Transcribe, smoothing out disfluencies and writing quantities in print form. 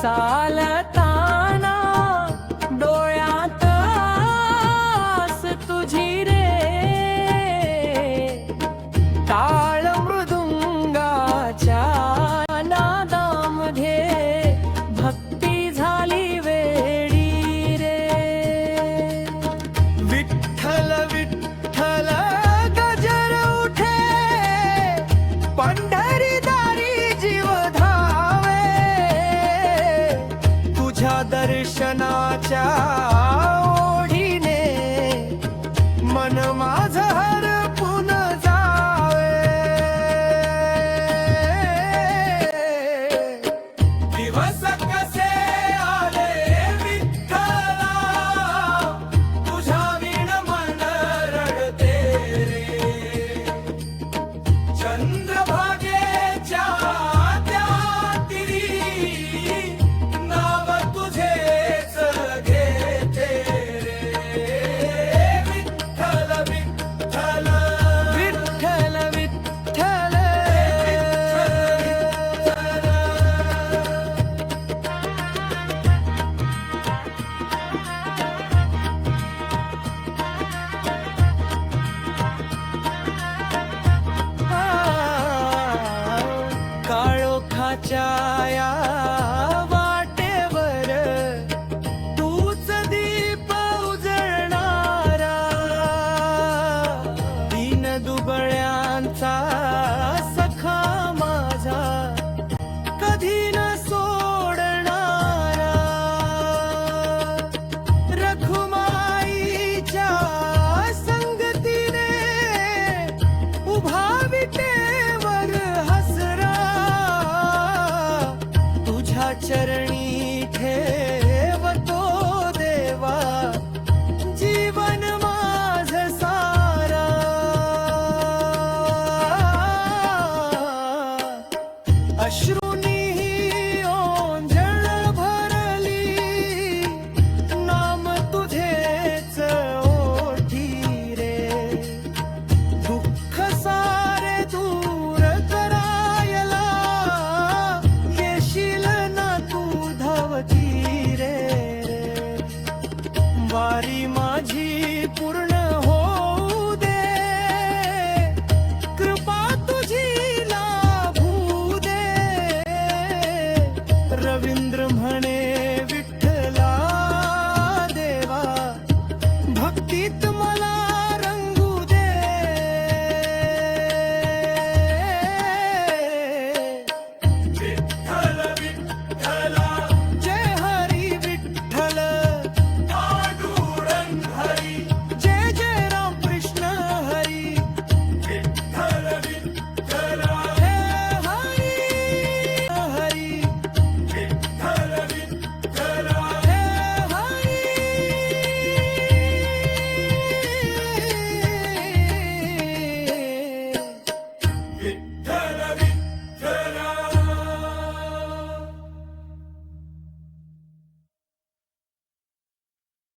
चालताना डोळ्यात आस तुझी रे, टाळ मृदुंगाच्या नादामध्ये भक्ती झाली वेडी रे. विठ्ठल विठ्ठल गजर उठे, पंढरी दारी जीव धावे, तुझ्या दर्शनाच्या ओढीने मन माझ हरपून जावे. दिवस कसे आले विठ्ठला, तुझ्या विण मन रडते रे. चंद्रभागेच्या त्या तिरी नाव तुझेच घेते रे. विठ्ठल विठ्ठल विठ्ठल विठ्ठल काळोखाच्या या वाटेवर तूच दीप उजळणारा, दीन दुबळ्यांचा सखा माझा कधी न सोडणारा. रखुमाईच्या संगतीने उभा विटेवर हसरा, तुझ्या चरणी ठेवतो देवा जीवन माझ सारा. अश्रुनी ओंजळ भरली, नाम तुझेच ओठी रे. दुःख सारे दूर करायला येशील ना तू धावती रे. वारी माझी पूर्ण होऊ दे, कृपा तुझी लाभू दे. रवींद्र